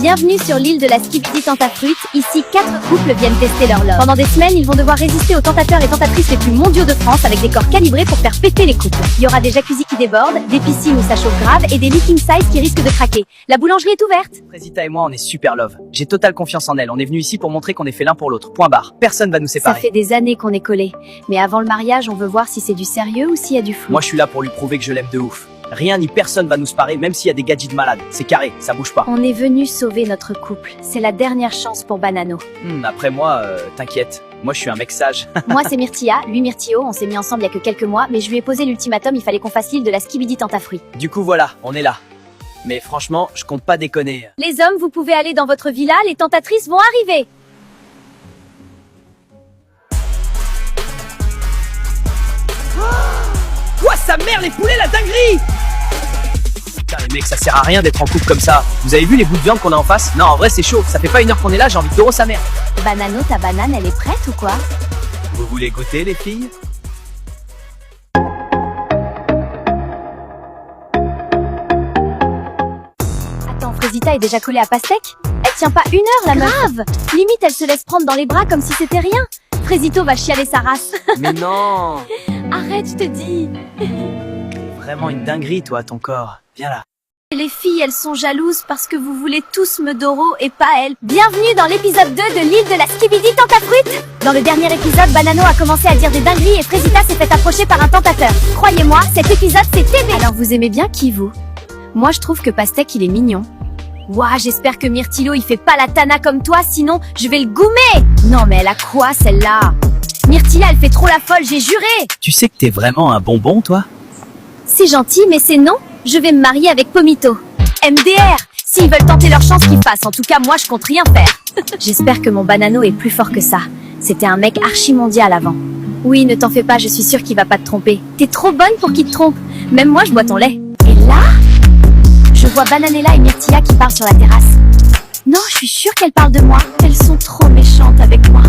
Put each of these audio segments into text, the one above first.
Bienvenue sur l'île de la Skibidi Tentafruit. Ici, 4 couples viennent tester leur love. Pendant des semaines, ils vont devoir résister aux tentateurs et tentatrices les plus mondiaux de France avec des corps calibrés pour faire péter les couples. Il y aura des jacuzzis qui débordent, des piscines où ça chauffe grave et des lits king size qui risquent de craquer. La boulangerie est ouverte. Frésita et moi, on est super love. J'ai totale confiance en elle. On est venus ici pour montrer qu'on est fait l'un pour l'autre. Point barre. Personne va nous Ça séparer. fait des années qu'on est collés. Mais avant le mariage, on veut voir si c'est du sérieux ou s'il y a du flou. Moi, je suis là pour lui prouver que je l'aime de ouf. Rien ni personne va nous séparer, même s'il y a des gadgets de malades. C'est carré, ça bouge pas. On est venu sauver notre couple. C'est la dernière chance pour Banano. Après moi, t'inquiète. Moi, je suis un mec sage. Moi, c'est Myrtilla, lui Myrtillo. On s'est mis ensemble il y a que quelques mois, mais je lui ai posé l'ultimatum, il fallait qu'on fasse l'île de la Skibidi Tentafruit. Du coup, voilà, on est là. Mais franchement, je compte pas déconner. Les hommes, vous pouvez aller dans votre villa, les tentatrices vont arriver. Quoi, sa mère, les poulets, la dinguerie! Putain, les mecs, ça sert à rien d'être en couple comme ça. Vous avez vu les bouts de viande qu'on a en face? Non, en vrai, c'est chaud. Ça fait pas 1 heure qu'on est là, j'ai envie de doro sa mère. Banano, ta banane, elle est prête ou quoi? Vous voulez goûter, les filles? Attends, Frésita est déjà collée à Pastèque? Elle tient pas 1 heure, la meuf. Grave. Limite, elle se laisse prendre dans les bras comme si c'était rien. Frésito va chialer sa race. Mais non! Arrête, je te dis. Vraiment une dinguerie, toi, ton corps. Viens là. Les filles, elles sont jalouses parce que vous voulez tous me doro et pas elles. Bienvenue dans l'épisode 2 de l'île de la Skibidi Tentafruit. Dans le dernier épisode, Banano a commencé à dire des dingueries et Frésita s'est fait approcher par un tentateur. Croyez-moi, cet épisode c'est TV. Alors vous aimez bien qui, vous? Moi je trouve que Pastèque il est mignon. Ouah, j'espère que Myrtillo il fait pas la tana comme toi, sinon je vais le goumer. Non mais elle a quoi celle-là? Myrtilla elle fait trop la folle, j'ai juré. Tu sais que t'es vraiment un bonbon, toi? C'est gentil mais c'est non. Je vais me marier avec Pomito. MDR. S'ils veulent tenter leur chance, qu'ils fassent. En tout cas, moi, je compte rien faire. J'espère que mon Banano est plus fort que ça. C'était un mec archi-mondial avant. Oui, ne t'en fais pas, je suis sûre qu'il va pas te tromper. T'es trop bonne pour qu'il te trompe. Même moi, je bois ton lait. Et là, je vois Bananella et Myrtilla qui parlent sur la terrasse. Non, je suis sûre qu'elles parlent de moi. Elles sont trop méchantes avec moi.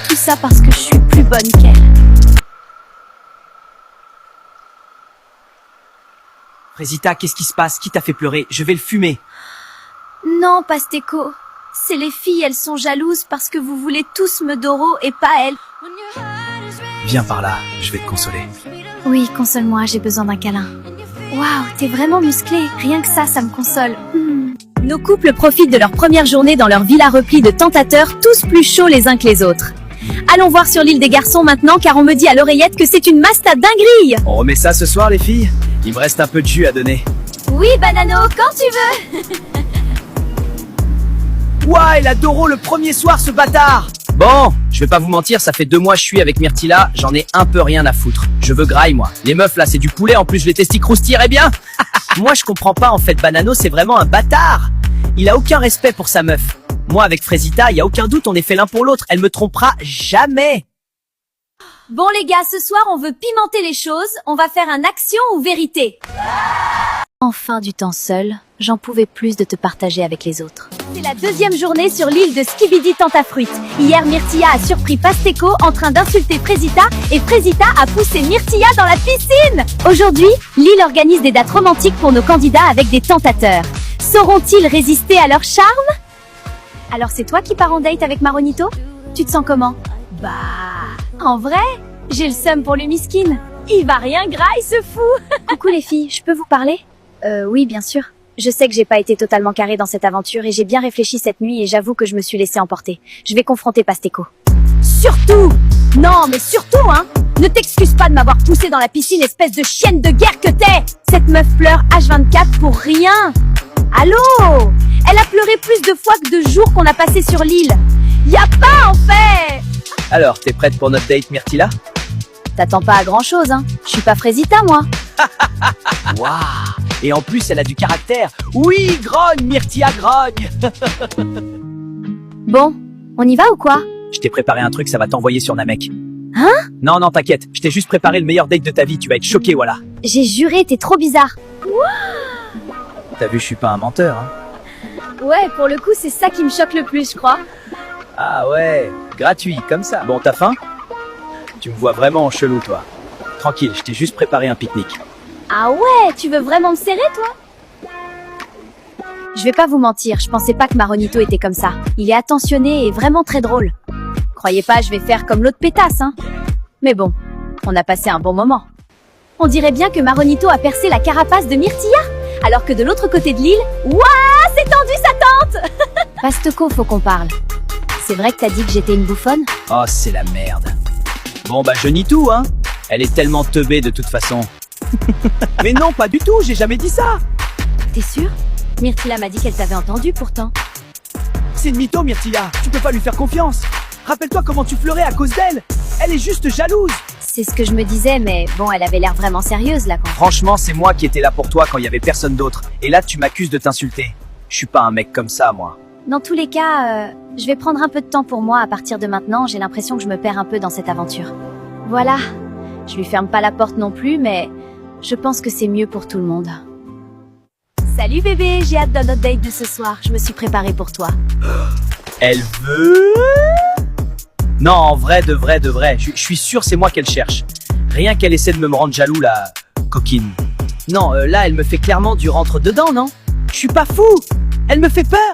Tout ça parce que je suis plus bonne qu'elles. Frésita, qu'est-ce qui se passe? Qui t'a fait pleurer? Je vais le fumer. Non, Pasteco. C'est les filles, elles sont jalouses parce que vous voulez tous me doro et pas elles. Viens par là, je vais te consoler. Oui, console-moi, j'ai besoin d'un câlin. Waouh, t'es vraiment musclé. Rien que ça me console. Nos couples profitent de leur première journée dans leur villa replie de tentateurs, tous plus chauds les uns que les autres. Allons voir sur l'île des garçons maintenant, car on me dit à l'oreillette que c'est une masta dinguerie. On remet ça ce soir, les filles? Il me reste un peu de jus à donner. Oui, Banano, quand tu veux. Ouah, il a Doro le premier soir, ce bâtard! Bon, je vais pas vous mentir, ça fait 2 mois que je suis avec Myrtilla, j'en ai un peu rien à foutre. Je veux graille, moi. Les meufs, là, c'est du poulet, en plus, les testis croustilleraient bien. Moi, je comprends pas, en fait, Banano, c'est vraiment un bâtard. Il a aucun respect pour sa meuf. Moi, avec Frésita, y a aucun doute, on est fait l'un pour l'autre. Elle me trompera jamais. Bon les gars, ce soir on veut pimenter les choses, on va faire un action ou vérité. Enfin du temps seul, j'en pouvais plus de te partager avec les autres. C'est la 2e journée sur l'île de Skibidi Tentafruit. Hier Myrtilla a surpris Pasteco en train d'insulter Frésita et Frésita a poussé Myrtilla dans la piscine. Aujourd'hui, l'île organise des dates romantiques pour nos candidats avec des tentateurs. Sauront-ils résister à leur charme? Alors c'est toi qui pars en date avec Maronito? Tu te sens comment? Bah... En vrai, j'ai le seum pour le miskin. Il va rien graille, ce fou. Coucou les filles, je peux vous parler? Oui, bien sûr. Je sais que j'ai pas été totalement carrée dans cette aventure et j'ai bien réfléchi cette nuit et j'avoue que je me suis laissée emporter. Je vais confronter Pasteco. Surtout! Non, mais surtout, hein! Ne t'excuse pas de m'avoir poussée dans la piscine, espèce de chienne de guerre que t'es! Cette meuf pleure H24 pour rien! Allô? Elle a pleuré plus de fois que de jours qu'on a passé sur l'île. Y a pas, en fait! Alors, t'es prête pour notre date, Myrtilla? T'attends pas à grand chose, hein. Je suis pas Frésita, moi. Waouh! Et en plus, elle a du caractère. Oui, grogne, Myrtilla, grogne! Bon, on y va ou quoi? Je t'ai préparé un truc, ça va t'envoyer sur Namek. Hein? Non, t'inquiète. Je t'ai juste préparé le meilleur date de ta vie. Tu vas être choqué, voilà. J'ai juré, t'es trop bizarre. T'as vu, je suis pas un menteur, hein. Ouais, pour le coup, c'est ça qui me choque le plus, je crois. Ah ouais, gratuit, comme ça. Bon, t'as faim? Tu me vois vraiment en chelou, toi. Tranquille, je t'ai juste préparé un pique-nique. Ah ouais, tu veux vraiment me serrer, toi? Je vais pas vous mentir, je pensais pas que Maronito était comme ça. Il est attentionné et vraiment très drôle. Croyez pas, je vais faire comme l'autre pétasse, hein. Mais bon, on a passé un bon moment. On dirait bien que Maronito a percé la carapace de Myrtilla, alors que de l'autre côté de l'île, ouah, c'est tendu sa tente. Pasteco, faut qu'on parle. C'est vrai que t'as dit que j'étais une bouffonne? Oh, c'est la merde. Bon bah je nie tout, hein. Elle est tellement teubée de toute façon. Mais non, pas du tout, j'ai jamais dit ça. T'es sûr? Myrtilla m'a dit qu'elle t'avait entendu pourtant. C'est une mytho, Myrtilla. Tu peux pas lui faire confiance. Rappelle-toi comment tu pleurais à cause d'elle. Elle est juste jalouse. C'est ce que je me disais, mais bon, elle avait l'air vraiment sérieuse là quand... Franchement, c'est moi qui étais là pour toi quand il y avait personne d'autre. Et là, tu m'accuses de t'insulter. Je suis pas un mec comme ça, moi. Dans tous les cas, je vais prendre un peu de temps pour moi à partir de maintenant. J'ai l'impression que je me perds un peu dans cette aventure. Voilà. Je lui ferme pas la porte non plus, mais je pense que c'est mieux pour tout le monde. Salut bébé, j'ai hâte de notre date de ce soir. Je me suis préparée pour toi. Elle veut... Non, en vrai, de vrai. Je suis sûr c'est moi qu'elle cherche. Rien qu'elle essaie de me rendre jaloux, la coquine. Non, là, elle me fait clairement du rentre-dedans, non? Je suis pas fou. Elle me fait peur.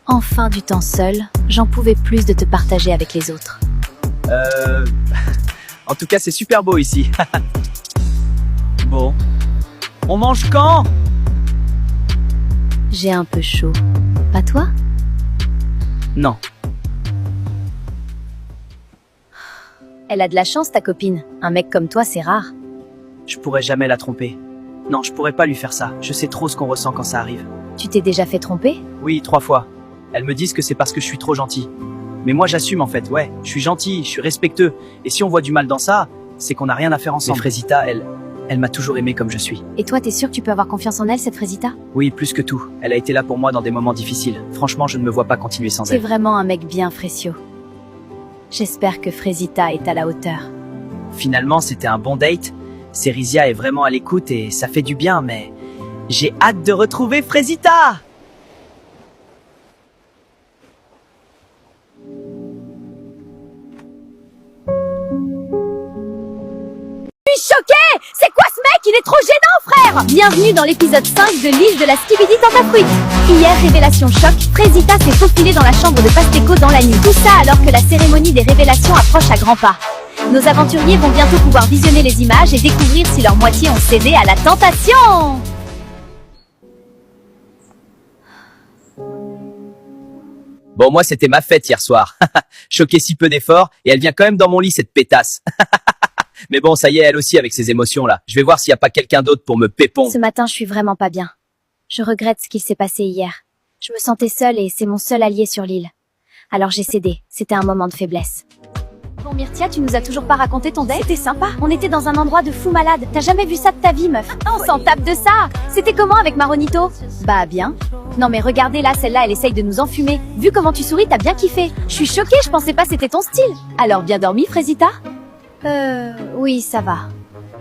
Enfin du temps seul, j'en pouvais plus de te partager avec les autres. En tout cas, c'est super beau ici. Bon. On mange quand? J'ai un peu chaud. Pas toi? Non. Elle a de la chance, ta copine. Un mec comme toi, c'est rare. Je pourrais jamais la tromper. Non, je pourrais pas lui faire ça. Je sais trop ce qu'on ressent quand ça arrive. Tu t'es déjà fait tromper? Oui, 3 fois. Elles me disent que c'est parce que je suis trop gentil. Mais moi, j'assume en fait. Ouais, je suis gentil, je suis respectueux. Et si on voit du mal dans ça, c'est qu'on n'a rien à faire ensemble. Mais Frésita, elle m'a toujours aimé comme je suis. Et toi, t'es sûr que tu peux avoir confiance en elle, cette Frésita? Oui, plus que tout. Elle a été là pour moi dans des moments difficiles. Franchement, je ne me vois pas continuer sans T'es elle. vraiment un mec bien, Frécio. J'espère que Frésita est à la hauteur. Finalement, c'était un bon date. Cérizia est vraiment à l'écoute et ça fait du bien, mais j'ai hâte de retrouver Frésita. Je suis choquée! C'est quoi ce mec? Il est trop gênant, frère! Bienvenue dans l'épisode 5 de l'île de la Skibidi Tentafruit. Hier, révélation choc, Frésita s'est faufilée dans la chambre de Pasteco dans la nuit. Tout ça alors que la cérémonie des révélations approche à grands pas. Nos aventuriers vont bientôt pouvoir visionner les images et découvrir si leur moitié ont cédé à la tentation. Bon, moi, c'était ma fête hier soir. Choqué si peu d'efforts, et elle vient quand même dans mon lit, cette pétasse. Mais bon, ça y est, elle aussi avec ses émotions là. Je vais voir s'il n'y a pas quelqu'un d'autre pour me pépon. Ce matin, je suis vraiment pas bien. Je regrette ce qu'il s'est passé hier. Je me sentais seule et c'est mon seul allié sur l'île. Alors j'ai cédé. C'était un moment de faiblesse. Bon Myrtia, tu nous as toujours pas raconté ton date? C'était sympa. On était dans un endroit de fou malade. T'as jamais vu ça de ta vie, meuf? On s'en tape de ça. C'était comment avec Maronito? Bah bien. Non mais regardez là, celle-là, elle essaye de nous enfumer. Vu comment tu souris, t'as bien kiffé. Je suis choquée, je pensais pas c'était ton style. Alors bien dormi, Frésita? Oui, ça va.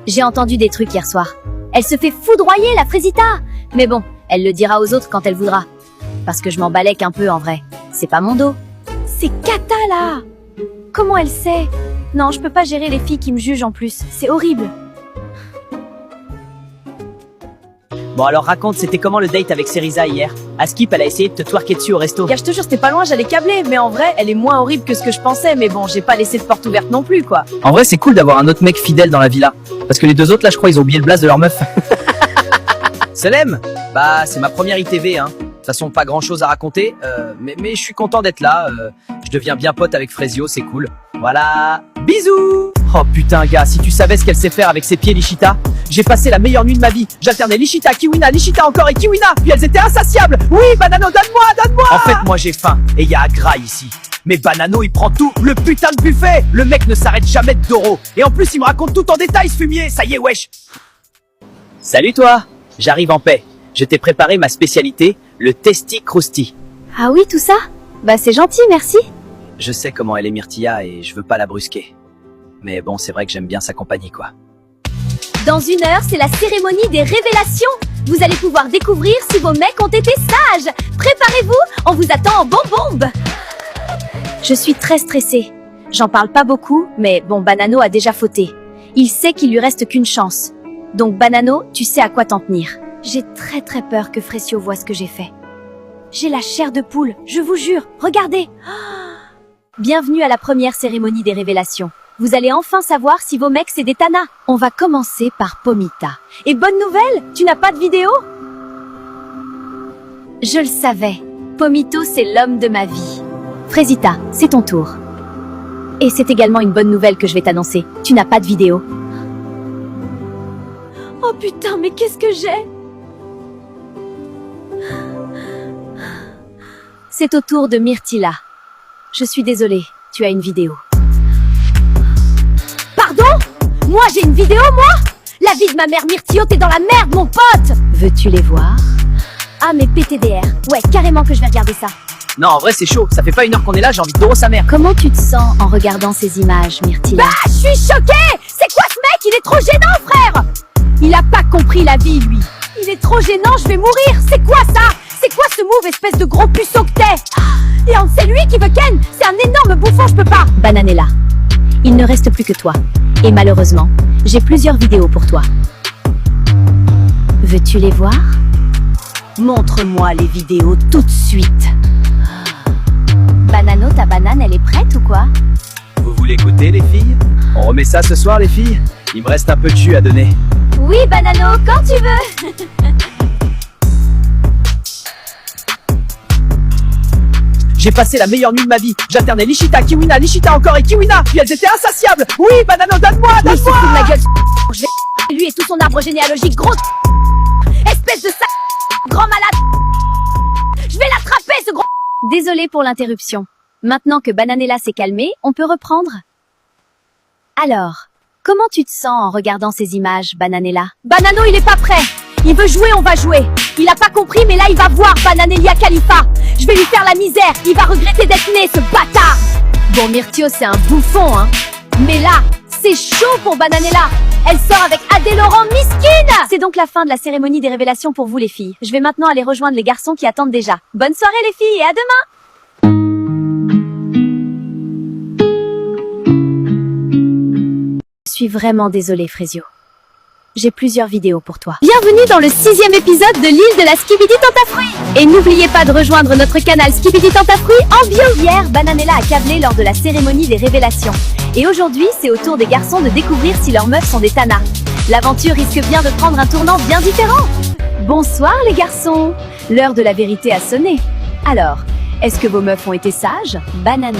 J'ai entendu des trucs hier soir. Elle se fait foudroyer, la Frésita. Mais bon, elle le dira aux autres quand elle voudra. Parce que je m'en balèque un peu en vrai. C'est pas mon dos. C'est Kata là. Comment elle sait? Non, je peux pas gérer les filles qui me jugent en plus. C'est horrible. Bon alors raconte, c'était comment le date avec Cérizia hier? Askip, elle a essayé de te twerker dessus au resto. Je te jure, c'était pas loin, j'allais câbler, mais en vrai, elle est moins horrible que ce que je pensais, mais bon, j'ai pas laissé de porte ouverte non plus, quoi. En vrai, c'est cool d'avoir un autre mec fidèle dans la villa. Parce que les deux autres là, je crois, ils ont oublié le blaze de leur meuf. Salem, bah c'est ma première ITV, hein. De toute façon, pas grand chose à raconter, mais je suis content d'être là. Je deviens bien pote avec Frésio, c'est cool. Voilà, bisous. Oh putain gars, si tu savais ce qu'elle sait faire avec ses pieds Lichita. J'ai passé la meilleure nuit de ma vie. J'alternais Lichita, Kiwina, Lichita encore et Kiwina. Puis elles étaient insatiables. Oui, Banano, donne-moi. En fait, moi j'ai faim et il y a Agra ici. Mais Banano, il prend tout, le putain de buffet. Le mec ne s'arrête jamais de Doro. Et en plus, il me raconte tout en détail, ce fumier. Ça y est, wesh. Salut toi, j'arrive en paix. Je t'ai préparé ma spécialité, le Testi Crousti. Ah oui, tout ça? Bah c'est gentil, merci. Je sais comment elle est Myrtilla et je veux pas la brusquer. Mais bon, c'est vrai que j'aime bien sa compagnie, quoi. Dans 1 heure, c'est la cérémonie des révélations. Vous allez pouvoir découvrir si vos mecs ont été sages. Préparez-vous, on vous attend en bombe. Je suis très stressée. J'en parle pas beaucoup, mais bon, Banano a déjà fauté. Il sait qu'il lui reste qu'une chance. Donc Banano, tu sais à quoi t'en tenir. J'ai très peur que Frécio voie ce que j'ai fait. J'ai la chair de poule, je vous jure, regardez. Bienvenue à la première cérémonie des révélations. Vous allez enfin savoir si vos mecs c'est des tanas. On va commencer par Pomita. Et bonne nouvelle, tu n'as pas de vidéo? Je le savais. Pomito, c'est l'homme de ma vie. Frésita, c'est ton tour. Et c'est également une bonne nouvelle que je vais t'annoncer. Tu n'as pas de vidéo. Oh putain, mais qu'est-ce que j'ai? C'est au tour de Myrtilla. Je suis désolée, tu as une vidéo. Pardon? Moi j'ai une vidéo, moi? La vie de ma mère Myrtillo, t'es dans la merde, mon pote! Veux-tu les voir? Ah, mais PTDR. Ouais, carrément que je vais regarder ça. Non, en vrai, c'est chaud. Ça fait pas 1 heure qu'on est là, j'ai envie de doro sa mère. Comment tu te sens en regardant ces images, Myrtilla? Bah, je suis choquée! C'est quoi ce mec? Il est trop gênant, frère! Il a pas compris la vie, lui. Il est trop gênant, je vais mourir! C'est quoi ça? C'est quoi ce move, espèce de gros puceau que t'es? Et c'est lui qui veut Ken! C'est un énorme bouffon, je peux pas! Bananella, il ne reste plus que toi. Et malheureusement, j'ai plusieurs vidéos pour toi. Veux-tu les voir? Montre-moi les vidéos tout de suite. Banano, ta banane, elle est prête ou quoi? Vous voulez goûter, les filles? On remet ça ce soir, les filles? Il me reste un peu de jus à donner. Oui, Banano, quand tu veux. J'ai passé la meilleure nuit de ma vie. J'alternais Nishita, Kiwina, Nishita encore et Kiwina. Puis elles étaient insatiables. Oui, Banano, donne-moi, Il se fout de donne-moi. ma gueule. Je vais lui et tout son arbre généalogique, gros espèce de grand malade. Je vais l'attraper, ce gros. Désolée pour l'interruption. Maintenant que Bananella s'est calmée, on peut reprendre? Alors, comment tu te sens en regardant ces images, Bananella? Banano, il est pas prêt. Il veut jouer, on va jouer. Il a pas compris, mais là, il va voir Bananelia Khalifa. Je vais lui faire la misère. Il va regretter d'être né, ce bâtard. Bon, Myrtio, c'est un bouffon, hein. Mais là, c'est chaud pour Bananella. Elle sort avec Adé Laurent, miskine. C'est donc la fin de la cérémonie des révélations pour vous les filles. Je vais maintenant aller rejoindre les garçons qui attendent déjà. Bonne soirée les filles et à demain! Je suis vraiment désolée, Frézio. J'ai plusieurs vidéos pour toi. Bienvenue dans le 6e épisode de l'île de la Skibidi Tentafruit. Et n'oubliez pas de rejoindre notre canal Skibidi Tentafruit en bio. Hier, Bananella a câblé lors de la cérémonie des révélations. Et aujourd'hui, c'est au tour des garçons de découvrir si leurs meufs sont des tanas. L'aventure risque bien de prendre un tournant bien différent. Bonsoir les garçons. L'heure de la vérité a sonné. Alors, est-ce que vos meufs ont été sages? Banano,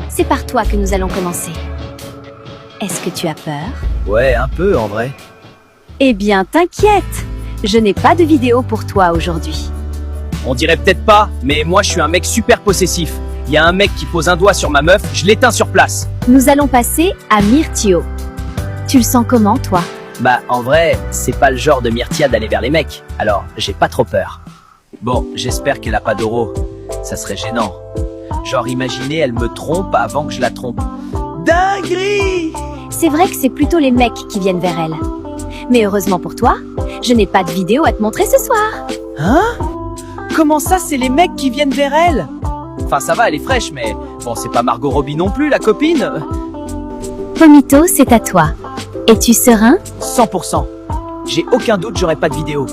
c'est par toi que nous allons commencer. Est-ce que tu as peur? Ouais, un peu, en vrai. Eh bien, t'inquiète, je n'ai pas de vidéo pour toi aujourd'hui. On dirait peut-être pas, mais moi, je suis un mec super possessif. Il y a un mec qui pose un doigt sur ma meuf, je l'éteins sur place. Nous allons passer à Myrtio. Tu le sens comment, toi? Bah, en vrai, c'est pas le genre de Myrtia d'aller vers les mecs, alors j'ai pas trop peur. Bon, j'espère qu'elle a pas d'oro. Ça serait gênant. Genre, imaginez, elle me trompe avant que je la trompe. Dinguerie! C'est vrai que c'est plutôt les mecs qui viennent vers elle. Mais heureusement pour toi, je n'ai pas de vidéo à te montrer ce soir. Hein? Comment ça, c'est les mecs qui viennent vers elle? Enfin, ça va, elle est fraîche, mais bon, c'est pas Margot Robbie non plus, la copine. Pomito, c'est à toi. Es-tu serein? 100%. J'ai aucun doute, j'aurai pas de vidéo.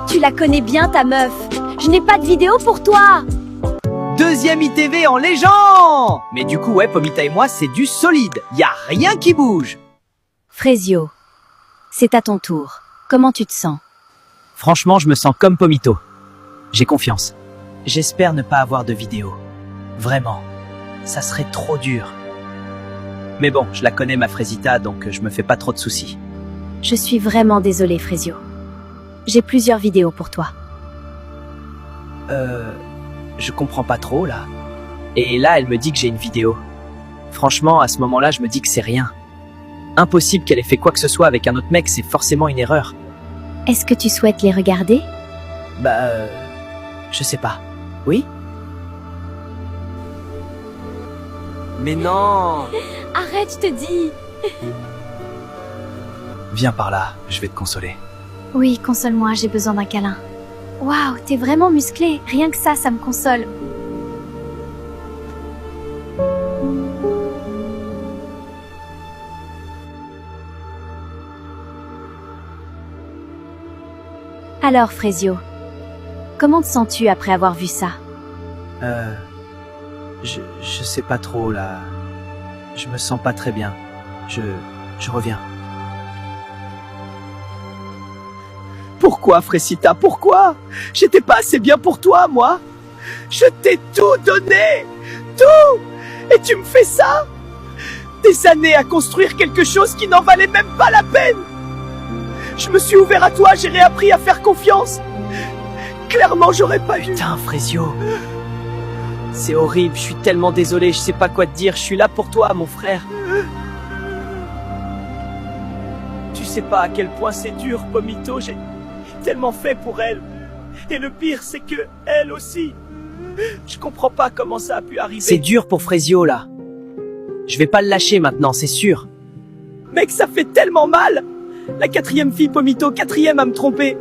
Tu la connais bien, ta meuf. Je n'ai pas de vidéo pour toi. 2e ITV en légende! Mais du coup, ouais, Pomita et moi, c'est du solide. Y a rien qui bouge. Frézio, c'est à ton tour. Comment tu te sens? Franchement, je me sens comme Pomito. J'ai confiance. J'espère ne pas avoir de vidéo. Vraiment. Ça serait trop dur. Mais bon, je la connais, ma Frésita, donc je me fais pas trop de soucis. Je suis vraiment désolée, Frézio. J'ai plusieurs vidéos pour toi. Je comprends pas trop, là. Et là, elle me dit que j'ai une vidéo. Franchement, à ce moment-là, je me dis que c'est rien. Impossible qu'elle ait fait quoi que ce soit avec un autre mec, c'est forcément une erreur. Est-ce que tu souhaites les regarder? Bah, je sais pas. Oui? Mais non! Arrête, je te dis. Viens par là, je vais te consoler. Oui, console-moi, j'ai besoin d'un câlin. Waouh, t'es vraiment musclé. Rien que ça me console. Alors, Frésio, comment te sens-tu après avoir vu ça? Je sais pas trop, là. Je me sens pas très bien. Je reviens. Pourquoi, Frésita, pourquoi? J'étais pas assez bien pour toi, moi. Je t'ai tout donné. Tout. Et tu me fais ça? Des années à construire quelque chose qui n'en valait même pas la peine. Je me suis ouvert à toi, j'ai réappris à faire confiance. Clairement, j'aurais pas eu... Putain, Frésio. C'est horrible, je suis tellement désolé, je sais pas quoi te dire, je suis là pour toi, mon frère. Tu sais pas à quel point c'est dur, Pomito, j'ai tellement fait pour elle. Et le pire, c'est que elle aussi. Je comprends pas comment ça a pu arriver. C'est dur pour Frésio, là. Je vais pas le lâcher maintenant, c'est sûr. Mec, ça fait tellement mal. La 4e fille, Pomito, 4e à me tromper.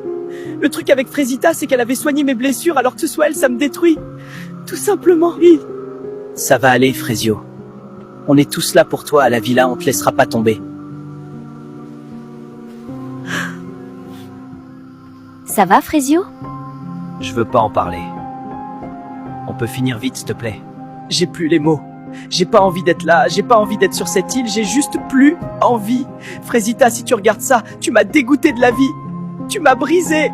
Le truc avec Frésita, c'est qu'elle avait soigné mes blessures, alors que ce soit elle, ça me détruit. Tout simplement. Ça va aller, Frésio. On est tous là pour toi à la villa, on te laissera pas tomber. Ça va, Frésio? Je veux pas en parler. On peut finir vite, s'il te plaît. J'ai plus les mots. J'ai pas envie d'être là, j'ai pas envie d'être sur cette île, j'ai juste plus envie. Frésita, si tu regardes ça, tu m'as dégoûté de la vie. Tu m'as brisé.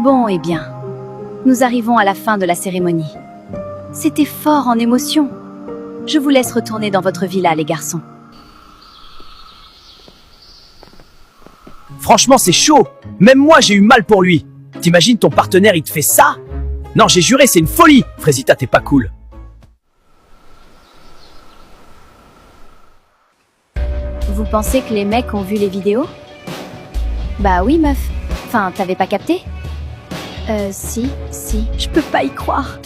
Bon, eh bien, nous arrivons à la fin de la cérémonie. C'était fort en émotion. Je vous laisse retourner dans votre villa, les garçons. Franchement, c'est chaud. Même moi, j'ai eu mal pour lui. T'imagines ton partenaire, il te fait ça? Non, j'ai juré, c'est une folie. Frésita, t'es pas cool. Vous pensez que les mecs ont vu les vidéos? Bah oui, meuf. Enfin, t'avais pas capté? Si. Je peux pas y croire.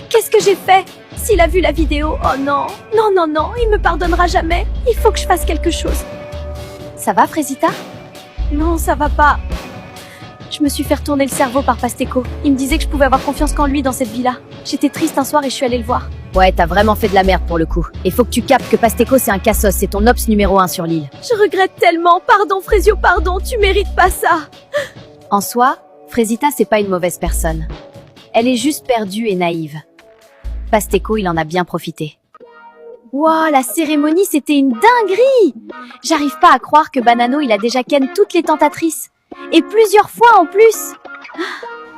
Qu'est-ce que j'ai fait? S'il a vu la vidéo, oh non. Non, il me pardonnera jamais. Il faut que je fasse quelque chose. Ça va, Frésita? Non, ça va pas. Je me suis fait retourner le cerveau par Pasteco. Il me disait que je pouvais avoir confiance qu'en lui dans cette villa. J'étais triste un soir et je suis allée le voir. Ouais, t'as vraiment fait de la merde pour le coup. Et faut que tu captes que Pasteco c'est un cassos, c'est ton ops numéro 1 sur l'île. Je regrette tellement. Pardon, Frésio, pardon. Tu mérites pas ça. En soi, Frésita c'est pas une mauvaise personne. Elle est juste perdue et naïve. Pasteco, il en a bien profité. Wow, la cérémonie, c'était une dinguerie! J'arrive pas à croire que Banano, il a déjà ken toutes les tentatrices. Et plusieurs fois en plus!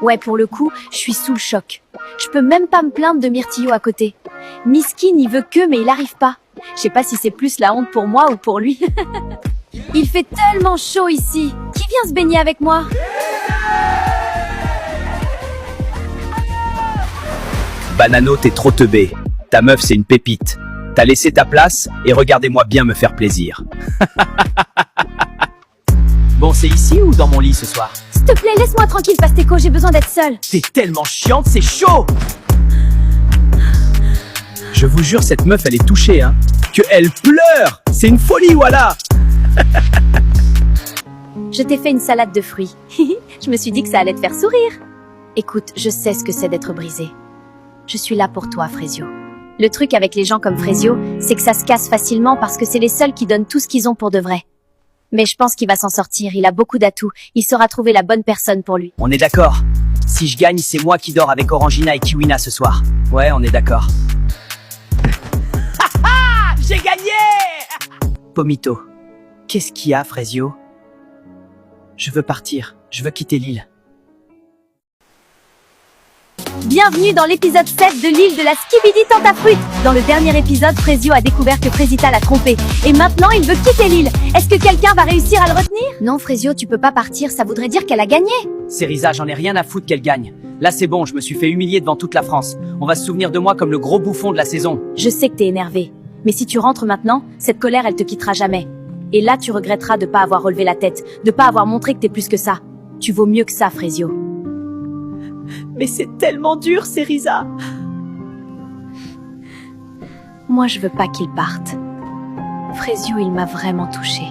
Ouais, pour le coup, je suis sous le choc. Je peux même pas me plaindre de Myrtillo à côté. Miskin, il veut que, mais il arrive pas. Je sais pas si c'est plus la honte pour moi ou pour lui. Il fait tellement chaud ici. Qui vient se baigner avec moi? Banano, t'es trop teubé. Ta meuf, c'est une pépite. T'as laissé ta place et regardez-moi bien me faire plaisir. Bon, c'est ici ou dans mon lit ce soir? S'il te plaît, laisse-moi tranquille, Pasteco, j'ai besoin d'être seule. T'es tellement chiante, c'est chaud! Je vous jure, cette meuf, elle est touchée, hein. Que elle pleure! C'est une folie, voilà! Je t'ai fait une salade de fruits. Je me suis dit que ça allait te faire sourire. Écoute, je sais ce que c'est d'être brisé. Je suis là pour toi, Frésio. Le truc avec les gens comme Frésio, c'est que ça se casse facilement parce que c'est les seuls qui donnent tout ce qu'ils ont pour de vrai. Mais je pense qu'il va s'en sortir, il a beaucoup d'atouts, il saura trouver la bonne personne pour lui. On est d'accord. Si je gagne, c'est moi qui dors avec Orangina et Kiwina ce soir. Ouais, on est d'accord. J'ai gagné! Pomito, qu'est-ce qu'il y a, Frésio? Je veux partir, je veux quitter l'île. Bienvenue dans l'épisode 7 de l'île de la Skibidi Tentafruit. Dans le dernier épisode, Frésio a découvert que Frésita l'a trompé. Et maintenant, il veut quitter l'île. Est-ce que quelqu'un va réussir à le retenir? Non, Frésio, tu peux pas partir, ça voudrait dire qu'elle a gagné. Cériza, j'en ai rien à foutre qu'elle gagne. Là, c'est bon, je me suis fait humilier devant toute la France. On va se souvenir de moi comme le gros bouffon de la saison. Je sais que t'es énervé. Mais si tu rentres maintenant, cette colère, elle te quittera jamais. Et là, tu regretteras de pas avoir relevé la tête, de pas avoir montré que t'es plus que ça. Tu vaux mieux que ça, Frésio. Mais c'est tellement dur, Cériza. Moi, je veux pas qu'il parte. Frésio, il m'a vraiment touchée.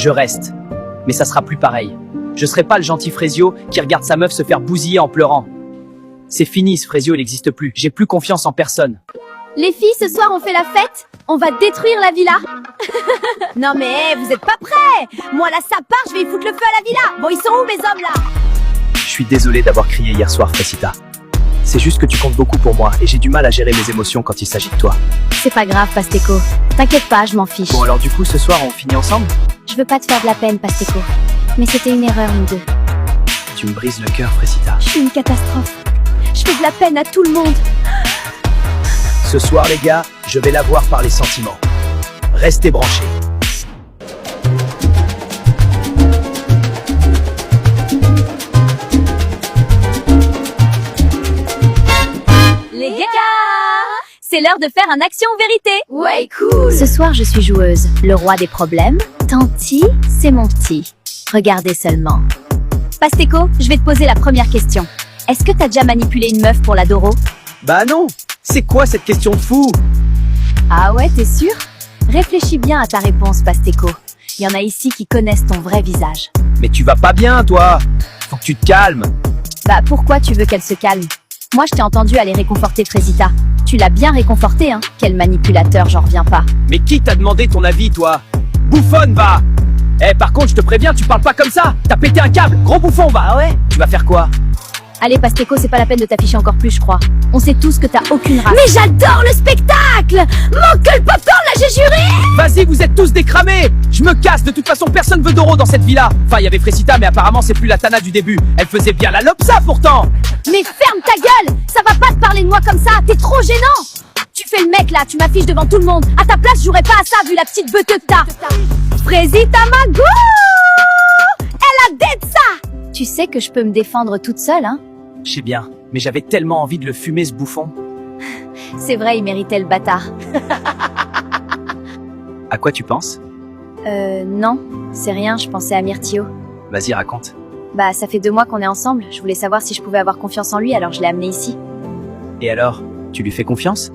je reste. Mais ça sera plus pareil. Je serai pas le gentil Frésio qui regarde sa meuf se faire bousiller en pleurant. C'est fini, ce Frésio, il n'existe plus. J'ai plus confiance en personne. Les filles, ce soir, on fait la fête? On va détruire la villa? Non mais, vous êtes pas prêts? Moi là, ça part, je vais y foutre le feu à la villa. Bon, ils sont où mes hommes là? Je suis désolé d'avoir crié hier soir, Frésita. C'est juste que tu comptes beaucoup pour moi et j'ai du mal à gérer mes émotions quand il s'agit de toi. C'est pas grave, Pasteco. T'inquiète pas, je m'en fiche. Bon alors du coup, ce soir, on finit ensemble? Je veux pas te faire de la peine, Pasteco. Mais c'était une erreur, nous deux. Tu me brises le cœur, Frésita. Je suis une catastrophe. Je fais de la peine à tout le monde. Ce soir, les gars, je vais l'avoir par les sentiments. Restez branchés. Les gars, c'est l'heure de faire un action ou vérité. Ouais, cool. Ce soir, je suis joueuse. Le roi des problèmes. Tanti, c'est mon petit. Regardez seulement. Pasteco, je vais te poser la première question. Est-ce que t'as déjà manipulé une meuf pour la Doro? Bah non. C'est quoi cette question de fou? Ah ouais, t'es sûr? Réfléchis bien à ta réponse, Pasteco. Il y en a ici qui connaissent ton vrai visage. Mais tu vas pas bien, toi. Faut que tu te calmes. Bah pourquoi tu veux qu'elle se calme? Moi, je t'ai entendu aller réconforter Frésita. Tu l'as bien réconforté, hein? Quel manipulateur, j'en reviens pas. Mais qui t'a demandé ton avis, toi? Bouffonne, va! Eh, par contre, je te préviens, tu parles pas comme ça! T'as pété un câble, gros bouffon, va! Ah ouais? Tu vas faire quoi? Allez, Pasteco, c'est pas la peine de t'afficher encore plus, je crois. On sait tous que t'as aucune race. Mais j'adore le spectacle! Manque que le popcorn, là, j'ai juré! Vas-y, vous êtes tous décramés! Je me casse, de toute façon, personne veut Doro dans cette villa! Enfin, il y avait Frésita, mais apparemment, c'est plus la Tana du début. Elle faisait bien la lopsa, pourtant! Mais ferme ta gueule! Ça va pas te parler de moi comme ça, t'es trop gênant! Tu fais le mec là, tu m'affiches devant tout le monde. À ta place, je jouerais pas à ça vu la petite beuteux que t'as. Frésita Mago! Elle a dead ça! Tu sais que je peux me défendre toute seule, hein? Je sais bien, mais j'avais tellement envie de le fumer, ce bouffon. C'est vrai, il méritait le bâtard. À quoi tu penses? Non, c'est rien, je pensais à Myrtio. Vas-y, raconte. Bah, ça fait 2 mois qu'on est ensemble, je voulais savoir si je pouvais avoir confiance en lui, alors je l'ai amené ici. Et alors, tu lui fais confiance?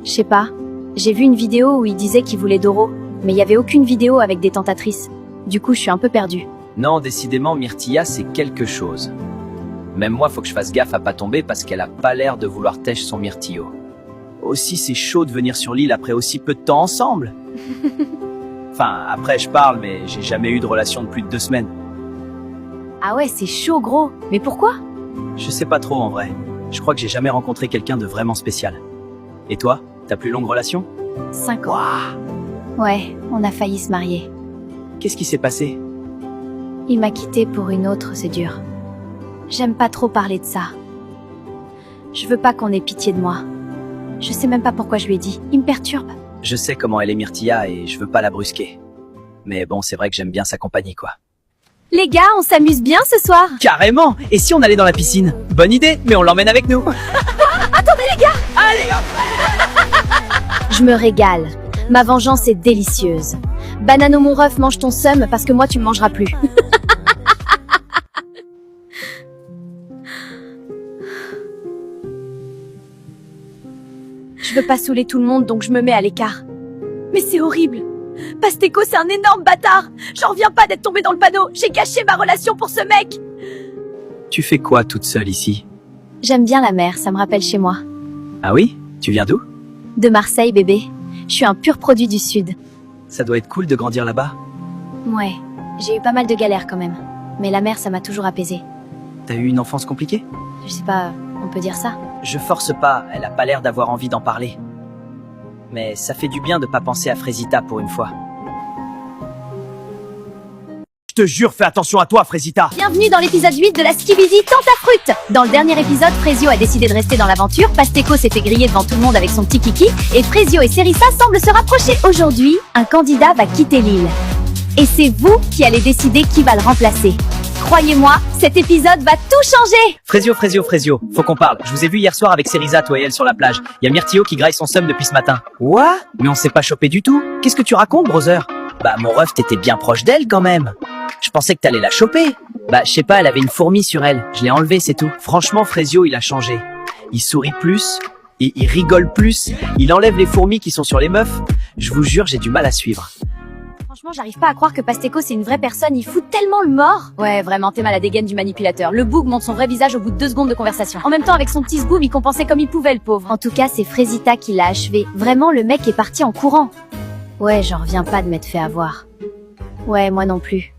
Je sais pas, j'ai vu une vidéo où il disait qu'il voulait Doro, mais il y avait aucune vidéo avec des tentatrices. Du coup, je suis un peu perdue. Non, décidément, Myrtilla, c'est quelque chose. Même moi, faut que je fasse gaffe à pas tomber parce qu'elle a pas l'air de vouloir tèche son myrtillo. Aussi, c'est chaud de venir sur l'île après aussi peu de temps ensemble. Enfin, après, je parle, mais j'ai jamais eu de relation de plus de 2 semaines. Ah ouais, c'est chaud, gros. Mais pourquoi? Je sais pas trop, en vrai. Je crois que j'ai jamais rencontré quelqu'un de vraiment spécial. Et toi, ta plus longue relation? 5 ans. Waouh! Ouais, on a failli se marier. Qu'est-ce qui s'est passé? Il m'a quitté pour une autre, c'est dur. J'aime pas trop parler de ça. Je veux pas qu'on ait pitié de moi. Je sais même pas pourquoi je lui ai dit. Il me perturbe. Je sais comment elle est Myrtilla et je veux pas la brusquer. Mais bon, c'est vrai que j'aime bien sa compagnie, quoi. Les gars, on s'amuse bien ce soir. Carrément! Et si on allait dans la piscine? Bonne idée, mais on l'emmène avec nous. Attendez les gars! Allez, hop! Je me régale. Ma vengeance est délicieuse. Banano mon ref, mange ton seum parce que moi tu me mangeras plus. Je veux pas saouler tout le monde, donc je me mets à l'écart. Mais c'est horrible. Pasteco, c'est un énorme bâtard. J'en reviens pas d'être tombé dans le panneau. J'ai gâché ma relation pour ce mec. Tu fais quoi toute seule ici? J'aime bien la mer, ça me rappelle chez moi. Ah oui? Tu viens d'où? De Marseille, bébé. Je suis un pur produit du Sud. Ça doit être cool de grandir là-bas. Ouais, j'ai eu pas mal de galères quand même. Mais la mer, ça m'a toujours apaisée. T'as eu une enfance compliquée? Je sais pas, on peut dire ça. Je force pas, elle a pas l'air d'avoir envie d'en parler. Mais ça fait du bien de pas penser à Frésita pour une fois. Je te jure, fais attention à toi, Frésita! Bienvenue dans l'épisode 8 de la Skibidi Tentafruit. Dans le dernier épisode, Frésio a décidé de rester dans l'aventure, Pasteco s'est fait griller devant tout le monde avec son petit kiki, et Frésio et Cerissa semblent se rapprocher. Aujourd'hui, un candidat va quitter l'île. Et c'est vous qui allez décider qui va le remplacer. Croyez-moi, cet épisode va tout changer! Frésio, faut qu'on parle. Je vous ai vu hier soir avec Cerisa, toi et elle sur la plage. Y a Myrtio qui graille son seum depuis ce matin. Quoi? Mais on s'est pas chopé du tout. Qu'est-ce que tu racontes, brother? Bah, mon ref, t'étais bien proche d'elle quand même. Je pensais que t'allais la choper. Bah, je sais pas, elle avait une fourmi sur elle. Je l'ai enlevée, c'est tout. Franchement, Frésio, il a changé. Il sourit plus, et il rigole plus. Il enlève les fourmis qui sont sur les meufs. Je vous jure, j'ai du mal à suivre. Franchement, j'arrive pas à croire que Pasteco c'est une vraie personne, il fout tellement le mort. Ouais, vraiment, t'es mal à dégaine du manipulateur. Le boug montre son vrai visage au bout de 2 secondes de conversation. En même temps, avec son petit sboum, il compensait comme il pouvait, le pauvre. En tout cas, c'est Frésita qui l'a achevé. Vraiment, le mec est parti en courant. Ouais, j'en reviens pas de m'être fait avoir. Ouais, moi non plus.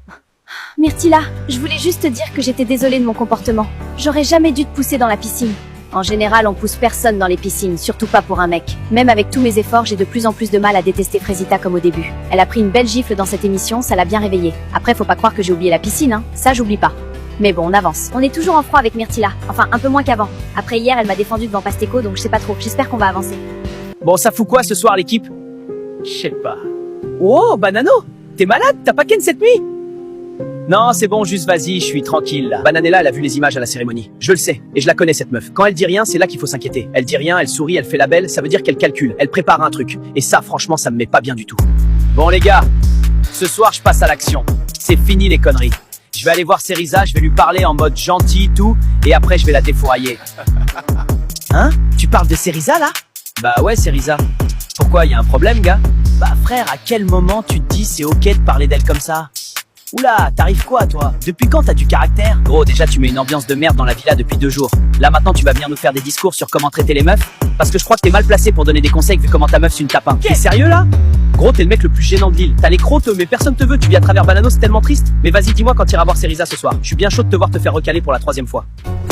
Myrtilla, je voulais juste te dire que j'étais désolée de mon comportement. J'aurais jamais dû te pousser dans la piscine. En général, on pousse personne dans les piscines, surtout pas pour un mec. Même avec tous mes efforts, j'ai de plus en plus de mal à détester Frésita comme au début. Elle a pris une belle gifle dans cette émission, ça l'a bien réveillée. Après, faut pas croire que j'ai oublié la piscine, hein. Ça, j'oublie pas. Mais bon, on avance. On est toujours en froid avec Myrtilla. Enfin, un peu moins qu'avant. Après hier, elle m'a défendu devant Pasteco, donc je sais pas trop. J'espère qu'on va avancer. Bon, ça fout quoi ce soir, l'équipe? Je sais pas. Oh, Banano, t'es malade? T'as pas ken cette nuit? Non, c'est bon, juste vas-y, je suis tranquille là. Bananella, elle a vu les images à la cérémonie. Je le sais, et je la connais cette meuf. Quand elle dit rien, c'est là qu'il faut s'inquiéter. Elle dit rien, elle sourit, elle fait la belle, ça veut dire qu'elle calcule, elle prépare un truc. Et ça, franchement, ça me met pas bien du tout. Bon les gars, ce soir, je passe à l'action. C'est fini les conneries. Je vais aller voir Cerisa, je vais lui parler en mode gentil, tout, et après je vais la défourailler. Hein? Tu parles de Cerisa là? Bah ouais, Cerisa. Pourquoi, y a un problème, gars? Bah frère, à quel moment tu te dis c'est ok de parler d'elle comme ça? Oula, t'arrives quoi toi? Depuis quand t'as du caractère? Gros, déjà tu mets une ambiance de merde dans la villa depuis 2 jours. Là maintenant tu vas venir nous faire des discours sur comment traiter les meufs? Parce que je crois que t'es mal placé pour donner des conseils vu comment ta meuf c'est une tapin. T'es sérieux là? Gros, t'es le mec le plus gênant de l'île. T'as les crocs, mais personne te veut, tu vis à travers Banano, c'est tellement triste. Mais vas-y, dis-moi quand t'iras voir Cerisa ce soir. Je suis bien chaud de te voir te faire recaler pour la 3e fois.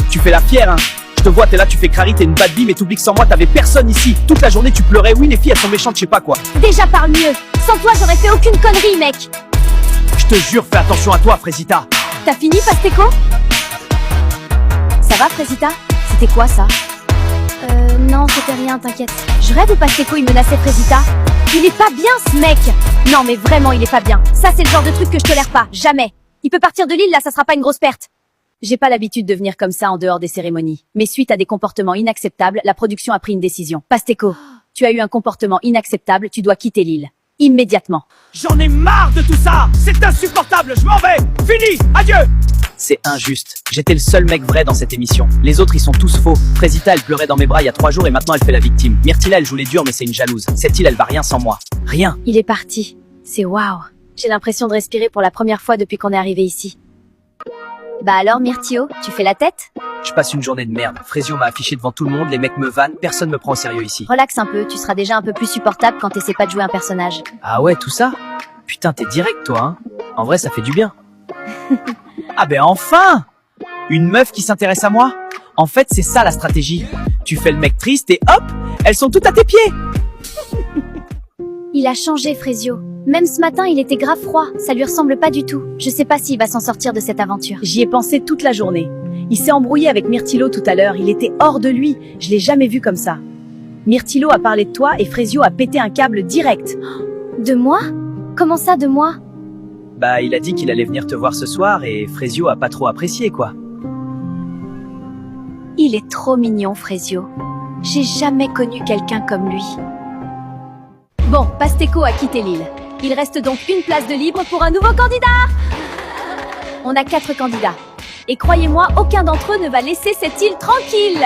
Tu fais la fière, hein? Je te vois, t'es là, tu fais crari, t'es une bad bee, mais t'oublies que sans moi t'avais personne ici. Toute la journée tu pleurais, oui les filles elles sont méchantes, je sais pas quoi. Déjà parle mieux. Sans toi, j'aurais fait aucune connerie, mec. Je te jure, fais attention à toi, Frésita. T'as fini, Pasteco? Ça va, Frésita? C'était quoi, ça? Non, c'était rien, t'inquiète. Je rêve ou Pasteco, il menaçait Frésita? Il est pas bien, ce mec! Non, mais vraiment, il est pas bien. Ça, c'est le genre de truc que je tolère pas. Jamais. Il peut partir de l'île, là, ça sera pas une grosse perte. J'ai pas l'habitude de venir comme ça en dehors des cérémonies. Mais suite à des comportements inacceptables, la production a pris une décision. Pasteco, tu as eu un comportement inacceptable, tu dois quitter l'île. Immédiatement. J'en ai marre de tout ça! C'est insupportable, je m'en vais! Fini! Adieu! C'est injuste. J'étais le seul mec vrai dans cette émission. Les autres, ils sont tous faux. Frésita, elle pleurait dans mes bras il y a 3 jours et maintenant elle fait la victime. Myrtilla, elle joue les durs mais c'est une jalouse. Cette île, elle va rien sans moi. Rien. Il est parti. C'est waouh. J'ai l'impression de respirer pour la première fois depuis qu'on est arrivé ici. Bah alors, Myrtio, tu fais la tête? Je passe une journée de merde. Frésio m'a affiché devant tout le monde, les mecs me vannent, personne me prend au sérieux ici. Relaxe un peu, tu seras déjà un peu plus supportable quand t'essaies pas de jouer un personnage. Ah ouais, tout ça? Putain, t'es direct toi, hein? En vrai, ça fait du bien. Ah ben enfin! Une meuf qui s'intéresse à moi? En fait, c'est ça la stratégie. Tu fais le mec triste et hop, elles sont toutes à tes pieds! Il a changé, Frésio. Même ce matin, il était grave froid. Ça lui ressemble pas du tout. Je sais pas s'il va s'en sortir de cette aventure. J'y ai pensé toute la journée. Il s'est embrouillé avec Myrtilo tout à l'heure. Il était hors de lui. Je l'ai jamais vu comme ça. Myrtilo a parlé de toi et Frésio a pété un câble direct. De moi? Comment ça, de moi? Bah, il a dit qu'il allait venir te voir ce soir et Frésio a pas trop apprécié, quoi. Il est trop mignon, Frésio. J'ai jamais connu quelqu'un comme lui. Bon, Pasteco a quitté l'île. Il reste donc une place de libre pour un nouveau candidat. On a 4 candidats. Et croyez-moi, aucun d'entre eux ne va laisser cette île tranquille.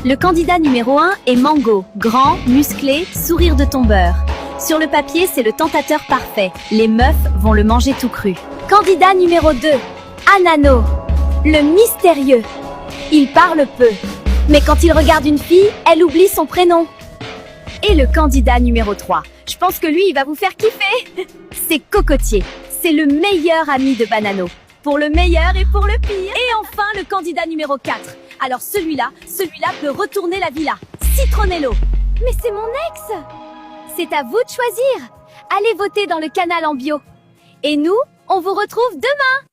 Le candidat numéro 1 est Mango. Grand, musclé, sourire de tombeur. Sur le papier, c'est le tentateur parfait. Les meufs vont le manger tout cru. Candidat numéro 2, Anano. Le mystérieux. Il parle peu. Mais quand il regarde une fille, elle oublie son prénom. Et le candidat numéro 3. Je pense que lui, il va vous faire kiffer. C'est Cocotier. C'est le meilleur ami de Banano. Pour le meilleur et pour le pire. Et enfin, le candidat numéro 4. Alors celui-là peut retourner la villa. Citronello. Mais c'est mon ex. C'est à vous de choisir. Allez voter dans le canal en bio. Et nous, on vous retrouve demain.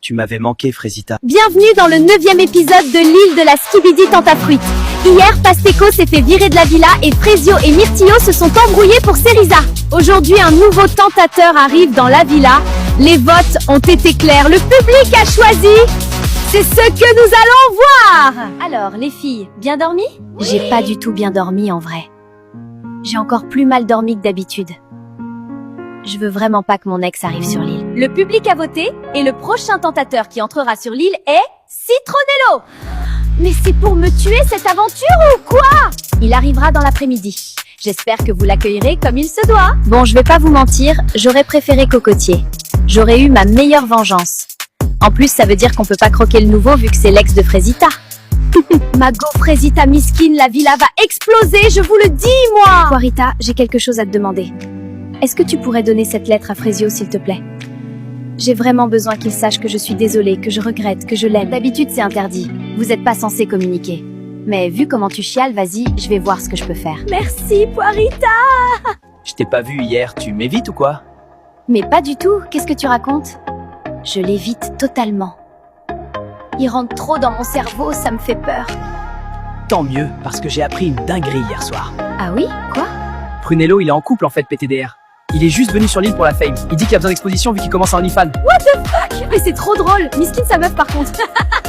Tu m'avais manqué, Frésita. Bienvenue dans le 9e épisode de l'île de la Skibidi Tentafruite. Hier, Pasteco s'est fait virer de la villa et Frésio et Myrtio se sont embrouillés pour Cerisa. Aujourd'hui, un nouveau tentateur arrive dans la villa. Les votes ont été clairs. Le public a choisi. C'est ce que nous allons voir. Alors, les filles, bien dormi? Oui. J'ai pas du tout bien dormi en vrai. J'ai encore plus mal dormi que d'habitude. Je veux vraiment pas que mon ex arrive sur l'île. Le public a voté et le prochain tentateur qui entrera sur l'île est Citronello. Mais c'est pour me tuer cette aventure ou quoi? Il arrivera dans l'après-midi. J'espère que vous l'accueillerez comme il se doit. Bon, je vais pas vous mentir, j'aurais préféré Cocotier. J'aurais eu ma meilleure vengeance. En plus, ça veut dire qu'on peut pas croquer le nouveau vu que c'est l'ex de Frésita. Ma Frésita miskine, la villa va exploser, je vous le dis, moi! Poirita, j'ai quelque chose à te demander. Est-ce que tu pourrais donner cette lettre à Frésio, s'il te plaît? J'ai vraiment besoin qu'il sache que je suis désolée, que je regrette, que je l'aime. D'habitude, c'est interdit. Vous n'êtes pas censé communiquer. Mais vu comment tu chiales, vas-y, je vais voir ce que je peux faire. Merci, Poirita! Je t'ai pas vu hier, tu m'évites ou quoi? Mais pas du tout, qu'est-ce que tu racontes? Je l'évite totalement. Il rentre trop dans mon cerveau, ça me fait peur. Tant mieux, parce que j'ai appris une dinguerie hier soir. Ah oui? Quoi? Prunello, il est en couple en fait, PTDR. Il est juste venu sur l'île pour la fame. Il dit qu'il a besoin d'exposition vu qu'il commence en OnlyFans. Mais c'est trop drôle, Miskin sa meuf par contre.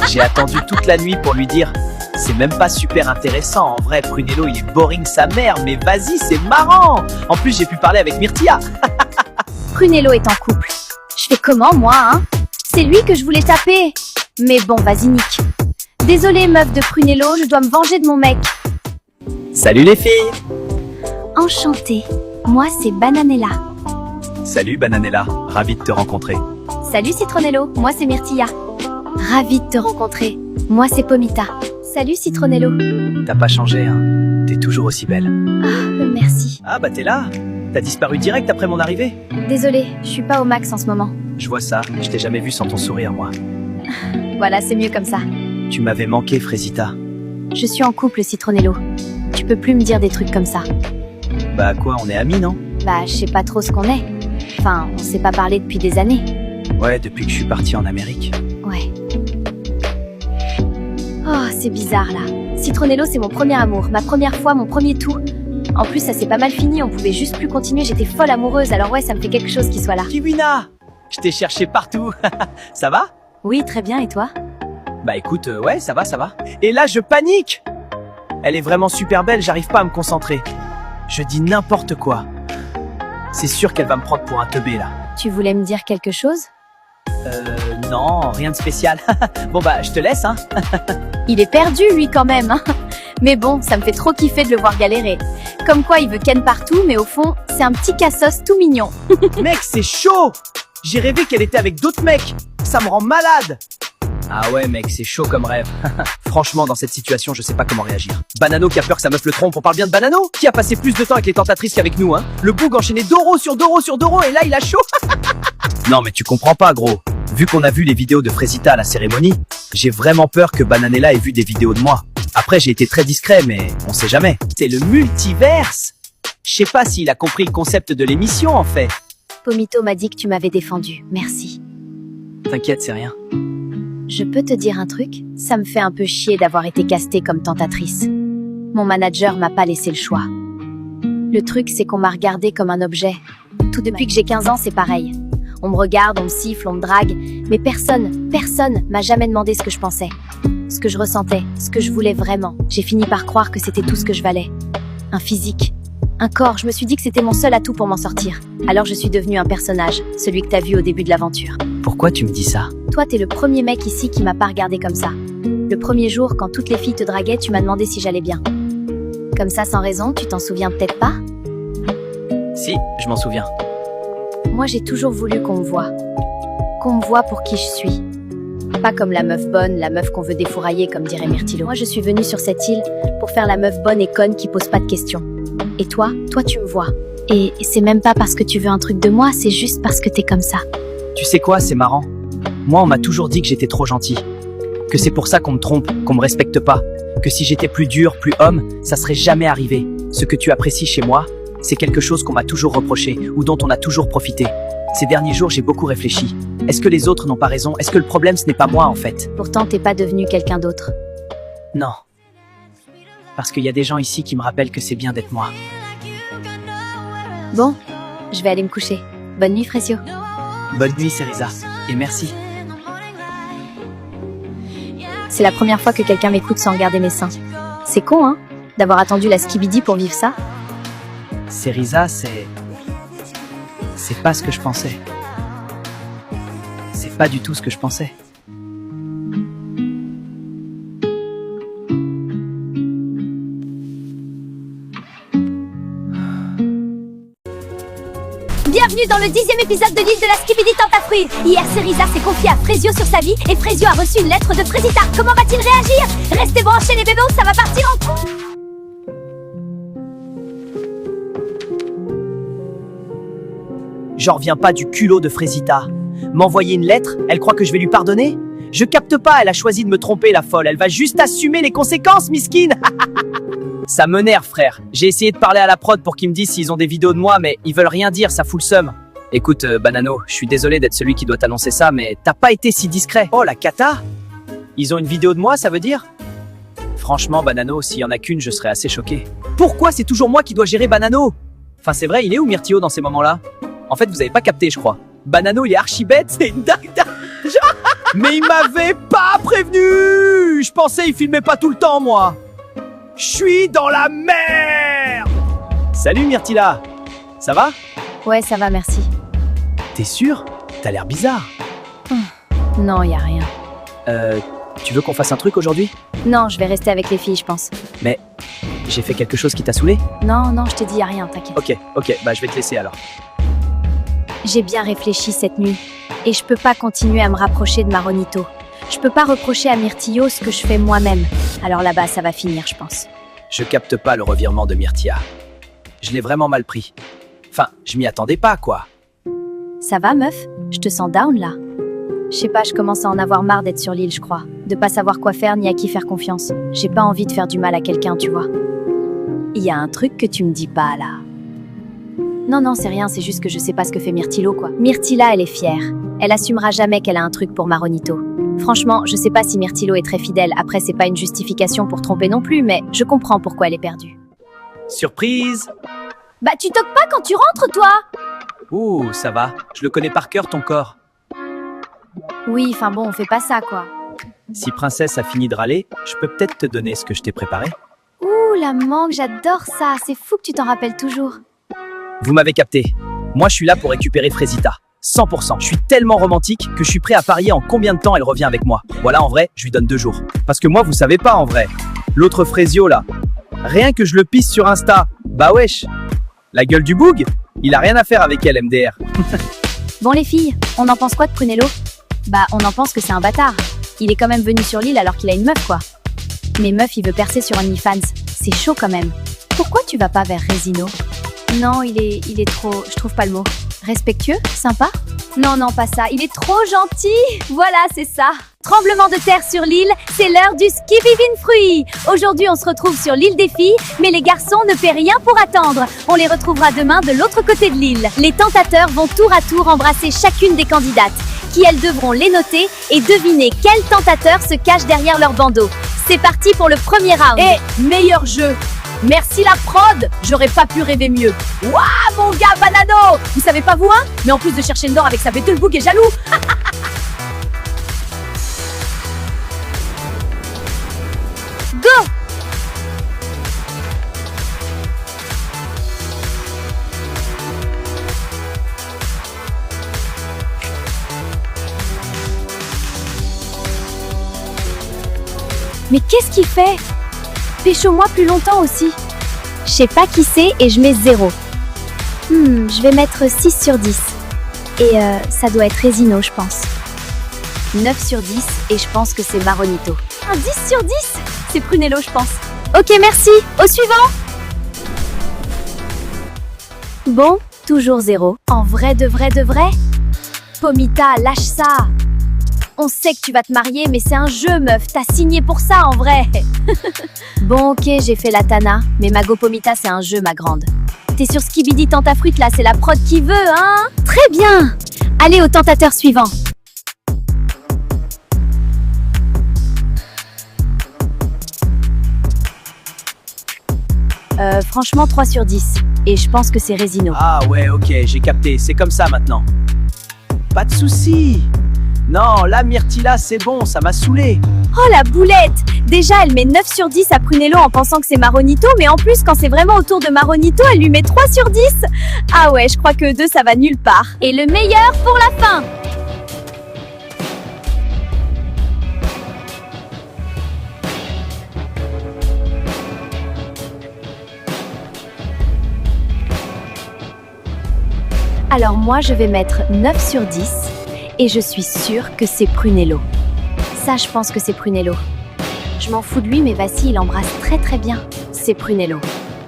J'ai attendu toute la nuit pour lui dire. C'est même pas super intéressant, en vrai, Prunello il est boring sa mère, mais vas-y, c'est marrant. En plus, j'ai pu parler avec Myrtilla. Prunello est en couple. Je fais comment, moi, hein? C'est lui que je voulais taper. Mais bon, vas-y, nique. Désolée, meuf de Prunello, je dois me venger de mon mec. Salut les filles. Enchantée. Moi, c'est Bananella. Salut Bananella, ravi de te rencontrer. Salut Citronello, moi c'est Myrtilla. Ravie de te rencontrer. Moi c'est Pomita. Salut Citronello. T'as pas changé, hein? T'es toujours aussi belle. Ah, merci. Ah bah t'es là. T'as disparu direct après mon arrivée. Désolée, je suis pas au max en ce moment. Je vois ça, je t'ai jamais vu sans ton sourire, moi. Voilà, c'est mieux comme ça. Tu m'avais manqué, Frésita. Je suis en couple, Citronello. Tu peux plus me dire des trucs comme ça. Bah quoi, on est amis, non? Bah, je sais pas trop ce qu'on est. Enfin, on s'est pas parlé depuis des années. Ouais, depuis que je suis parti en Amérique. Ouais. Oh, c'est bizarre, là. Citronello, c'est mon premier amour, ma première fois, mon premier tout. En plus, ça s'est pas mal fini, on pouvait juste plus continuer, j'étais folle amoureuse, alors ouais, ça me fait quelque chose qu'il soit là. Kiwina! Je t'ai cherché partout. Ça va? Oui, très bien, et toi? Bah écoute, ouais, ça va, ça va. Et là, je panique! Elle est vraiment super belle, j'arrive pas à me concentrer. Je dis n'importe quoi. C'est sûr qu'elle va me prendre pour un teubé, là. Tu voulais me dire quelque chose? Non, rien de spécial. Bon bah, je te laisse, hein. Il est perdu, lui, quand même, hein. Mais bon, ça me fait trop kiffer de le voir galérer. Comme quoi, il veut ken partout, mais au fond, c'est un petit cassos tout mignon. Mec, c'est chaud! J'ai rêvé qu'elle était avec d'autres mecs. Ça me rend malade. Ah ouais, mec, c'est chaud comme rêve. Franchement, dans cette situation, je sais pas comment réagir. Banano qui a peur que sa meuf le trompe, on parle bien de Banano? Qui a passé plus de temps avec les tentatrices qu'avec nous, hein? Le boug enchaîné Doro sur Doro sur Doro, et là, il a chaud. Non, mais tu comprends pas, gros. Vu qu'on a vu les vidéos de Frésita à la cérémonie, j'ai vraiment peur que Bananella ait vu des vidéos de moi. Après, j'ai été très discret, mais on sait jamais. C'est le multiverse. Je sais pas s'il a compris le concept de l'émission, en fait. Pomito m'a dit que tu m'avais défendu. Merci. T'inquiète, c'est rien. Je peux te dire un truc? Ça me fait un peu chier d'avoir été castée comme tentatrice. Mon manager m'a pas laissé le choix. Le truc, c'est qu'on m'a regardée comme un objet. Tout depuis que j'ai 15 ans, c'est pareil. On me regarde, on me siffle, on me drague, mais personne m'a jamais demandé ce que je pensais, ce que je ressentais, ce que je voulais vraiment. J'ai fini par croire que c'était tout ce que je valais. Un physique, un corps, je me suis dit que c'était mon seul atout pour m'en sortir. Alors je suis devenue un personnage, celui que t'as vu au début de l'aventure. Pourquoi tu me dis ça? Toi, t'es le premier mec ici qui m'a pas regardé comme ça. Le premier jour, quand toutes les filles te draguaient, tu m'as demandé si j'allais bien. Comme ça, sans raison, tu t'en souviens peut-être pas? Si, je m'en souviens. Moi, j'ai toujours voulu qu'on me voie. Qu'on me voie pour qui je suis. Pas comme la meuf bonne, la meuf qu'on veut défourailler, comme dirait Myrtillo. Moi, je suis venue sur cette île pour faire la meuf bonne et conne qui pose pas de questions. Et toi, tu me vois. Et c'est même pas parce que tu veux un truc de moi, c'est juste parce que t'es comme ça. Tu sais quoi, c'est marrant. Moi, on m'a toujours dit que j'étais trop gentil. Que c'est pour ça qu'on me trompe, qu'on me respecte pas. Que si j'étais plus dur, plus homme, ça serait jamais arrivé. Ce que tu apprécies chez moi, c'est quelque chose qu'on m'a toujours reproché ou dont on a toujours profité. Ces derniers jours, j'ai beaucoup réfléchi. Est-ce que les autres n'ont pas raison? Est-ce que le problème, ce n'est pas moi, en fait? Pourtant, t'es pas devenu quelqu'un d'autre. Non. Parce qu'il y a des gens ici qui me rappellent que c'est bien d'être moi. Bon, je vais aller me coucher. Bonne nuit, Frésio. Bonne nuit, Cerisa. Et merci. C'est la première fois que quelqu'un m'écoute sans regarder mes seins. C'est con, hein, d'avoir attendu la skibidi pour vivre ça. Cerisa, c'est pas ce que je pensais. C'est pas du tout ce que je pensais. Bienvenue dans le 10e épisode de l'île de la Skibidi Tentafruit. Hier, Cerisa s'est confiée à Frésio sur sa vie et Frésio a reçu une lettre de Frésita. Comment va-t-il réagir? Restez branchés les bébés, ça va partir en couille. J'en reviens pas du culot de Frésita. M'envoyer une lettre, elle croit que je vais lui pardonner? Je capte pas, elle a choisi de me tromper, la folle. Elle va juste assumer les conséquences, miskine. Ça m'énerve, frère. J'ai essayé de parler à la prod pour qu'ils me disent s'ils ont des vidéos de moi, mais ils veulent rien dire, ça fout le seum. Écoute, Banano, je suis désolé d'être celui qui doit t'annoncer ça, mais t'as pas été si discret. Oh, la cata? Ils ont une vidéo de moi, ça veut dire? Franchement, Banano, s'il y en a qu'une, je serais assez choqué. Pourquoi c'est toujours moi qui dois gérer Banano? Enfin, c'est vrai, il est où Myrtio dans ces moments-là? En fait, vous avez pas capté, je crois. Banano, il est archi bête, c'est une dingue. Mais il m'avait pas prévenu! Je pensais il filmait pas tout le temps, moi. Je suis dans la merde! Salut Myrtilla! Ça va? Ouais, ça va, merci. T'es sûr? T'as l'air bizarre. Non, y a rien. Tu veux qu'on fasse un truc aujourd'hui? Non, je vais rester avec les filles, je pense. Mais j'ai fait quelque chose qui t'a saoulé? Non, je t'ai dit y a rien, t'inquiète. Ok, bah je vais te laisser alors. J'ai bien réfléchi cette nuit. Et je peux pas continuer à me rapprocher de Maronito. Je peux pas reprocher à Myrtillo ce que je fais moi-même. Alors là-bas, ça va finir, je pense. Je capte pas le revirement de Myrtia. Je l'ai vraiment mal pris. Enfin, je m'y attendais pas, quoi. Ça va, meuf? Je te sens down, là? Je sais pas, je commence à en avoir marre d'être sur l'île, je crois. De pas savoir quoi faire ni à qui faire confiance. J'ai pas envie de faire du mal à quelqu'un, tu vois. Il y a un truc que tu me dis pas, là. Non, c'est rien, c'est juste que je sais pas ce que fait Myrtillo, quoi. Myrtilla, elle est fière. Elle assumera jamais qu'elle a un truc pour Maronito. Franchement, je sais pas si Myrtillo est très fidèle. Après, c'est pas une justification pour tromper non plus, mais je comprends pourquoi elle est perdue. Surprise! Bah, tu toques pas quand tu rentres, toi! Ouh, ça va. Je le connais par cœur, ton corps. Oui, enfin bon, on fait pas ça, quoi. Si Princesse a fini de râler, je peux peut-être te donner ce que je t'ai préparé. Ouh, la mangue, j'adore ça. C'est fou que tu t'en rappelles toujours. Vous m'avez capté. Moi, je suis là pour récupérer Frésita. 100%. Je suis tellement romantique que je suis prêt à parier en combien de temps elle revient avec moi. Voilà, en vrai, je lui donne 2 jours. Parce que moi, vous savez pas, en vrai. L'autre Frésio, là. Rien que je le pisse sur Insta. Bah wesh. La gueule du boug, il a rien à faire avec elle, MDR. Bon, les filles, on en pense quoi de Prunello? Bah, on en pense que c'est un bâtard. Il est quand même venu sur l'île alors qu'il a une meuf, quoi. Mais meuf, il veut percer sur OnlyFans. C'est chaud, quand même. Pourquoi tu vas pas vers Resino? Non, il est trop... Je trouve pas le mot. Respectueux? Sympa? Non, pas ça. Il est trop gentil. Voilà, c'est ça. Tremblement de terre sur l'île, c'est l'heure du Skibidi Fruit. Aujourd'hui, on se retrouve sur l'île des filles, mais les garçons ne paient rien pour attendre. On les retrouvera demain de l'autre côté de l'île. Les tentateurs vont tour à tour embrasser chacune des candidates, qui elles devront les noter et deviner quel tentateur se cache derrière leur bandeau. C'est parti pour le premier round. Meilleur jeu. Merci la prod, j'aurais pas pu rêver mieux. Waouh, mon gars Banano! Vous savez pas vous, hein? Mais en plus de chercher le nord avec sa bête, le bouc est jaloux. Go! Mais qu'est-ce qu'il fait? Pécho-moi plus longtemps aussi. Je sais pas qui c'est et je mets 0. Je vais mettre 6 sur 10. Et ça doit être Resino, je pense. 9 sur 10 et je pense que c'est Maronito. Un 10 sur 10? C'est Prunello, je pense. Ok, merci. Au suivant. Bon, toujours 0. En vrai de vrai de vrai? Pomita, lâche ça. On sait que tu vas te marier, mais c'est un jeu, meuf. T'as signé pour ça, en vrai. Bon, ok, j'ai fait la Tana, mais Mago Pomita, c'est un jeu, ma grande. T'es sur Skibidi Tentafruit, là, c'est la prod qui veut, hein? Très bien. Allez au tentateur suivant. Franchement, 3 sur 10. Et je pense que c'est Resino. Ah ouais, ok, j'ai capté. C'est comme ça maintenant. Pas de soucis. Non, là, Myrtilla, c'est bon, ça m'a saoulé. Oh la boulette! Déjà, elle met 9 sur 10 à Prunello en pensant que c'est Maronito, mais en plus, quand c'est vraiment autour de Maronito, elle lui met 3 sur 10. Ah ouais, je crois que 2, ça va nulle part. Et le meilleur pour la fin! Alors moi, je vais mettre 9 sur 10 et je suis sûre que c'est Prunello. Ça, je pense que c'est Prunello. Je m'en fous de lui, mais vas-y, il embrasse très très bien. C'est Prunello.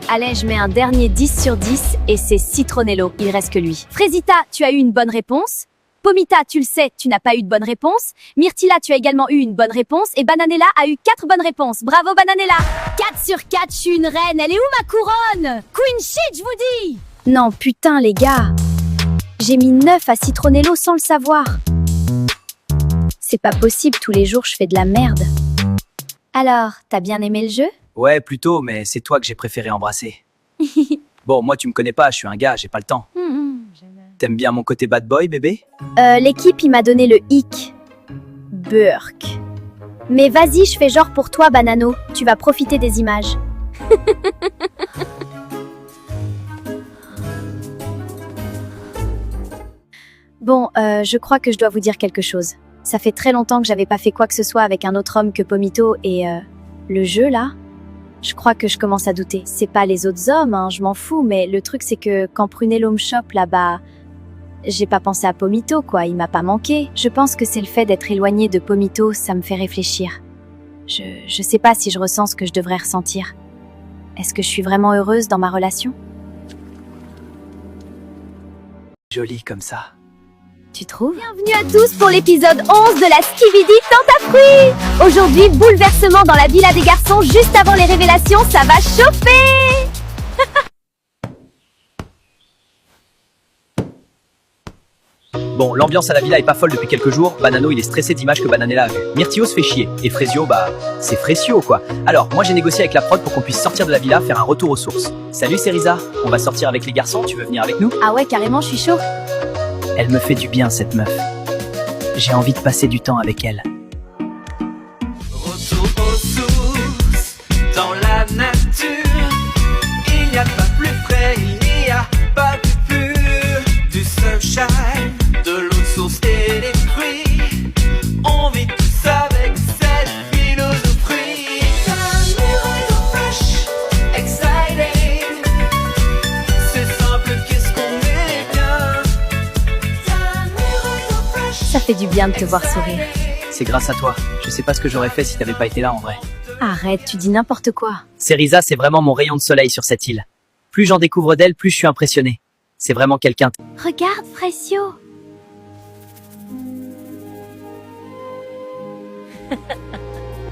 Allez, je mets un dernier 10 sur 10 et c'est Citronello, il reste que lui. Fraisita, tu as eu une bonne réponse. Pomita, tu le sais, tu n'as pas eu de bonne réponse. Myrtilla, tu as également eu une bonne réponse. Et Bananella a eu 4 bonnes réponses. Bravo Bananella. 4 sur 4, je suis une reine. Elle est où ma couronne? Queen shit, je vous dis. Non, putain les gars. J'ai mis 9 à Citronello sans le savoir. C'est pas possible, tous les jours je fais de la merde. Alors, t'as bien aimé le jeu? Ouais, plutôt, mais c'est toi que j'ai préféré embrasser. Bon, moi tu me connais pas, je suis un gars, j'ai pas le temps. T'aimes bien mon côté bad boy, bébé? L'équipe, il m'a donné le hic. Burk. Mais vas-y, je fais genre pour toi, Banano. Tu vas profiter des images. Bon, je crois que je dois vous dire quelque chose. Ça fait très longtemps que j'avais pas fait quoi que ce soit avec un autre homme que Pomito et le jeu là, je crois que je commence à douter. C'est pas les autres hommes, hein, je m'en fous, mais le truc c'est que quand Prunello me chope là-bas, j'ai pas pensé à Pomito quoi, il m'a pas manqué. Je pense que c'est le fait d'être éloigné de Pomito, ça me fait réfléchir. Je sais pas si je ressens ce que je devrais ressentir. Est-ce que je suis vraiment heureuse dans ma relation? Jolie comme ça. Tu trouves? Bienvenue à tous pour l'épisode 11 de la Skibidi Tentafruit. Aujourd'hui, bouleversement dans la villa des garçons juste avant les révélations, ça va chauffer. Bon, l'ambiance à la villa est pas folle depuis quelques jours. Banano, il est stressé d'images que Bananella a vues. Myrtio se fait chier. Et Frezio, bah, c'est Fresio, quoi. Alors, moi j'ai négocié avec la prod pour qu'on puisse sortir de la villa, faire un retour aux sources. Salut Cerisa, on va sortir avec les garçons, tu veux venir avec nous? Ah ouais, carrément, je suis chaud. Elle me fait du bien, cette meuf. J'ai envie de passer du temps avec elle. Retour aux sources, dans la nature. Il n'y a pas plus frais, il n'y a pas plus pur. Du sunshine, de l'eau de source et des fruits. On vit tous avec cette philosophie. Amoureux, fresh, exciting. C'est simple, qu'est-ce qu'on est bien. Ça fait du bien de te voir sourire. C'est grâce à toi. Je sais pas ce que j'aurais fait si t'avais pas été là en vrai. Arrête, tu dis n'importe quoi. Cerisa, c'est vraiment mon rayon de soleil sur cette île. Plus j'en découvre d'elle, plus je suis impressionné. C'est vraiment quelqu'un. Regarde, Fresio.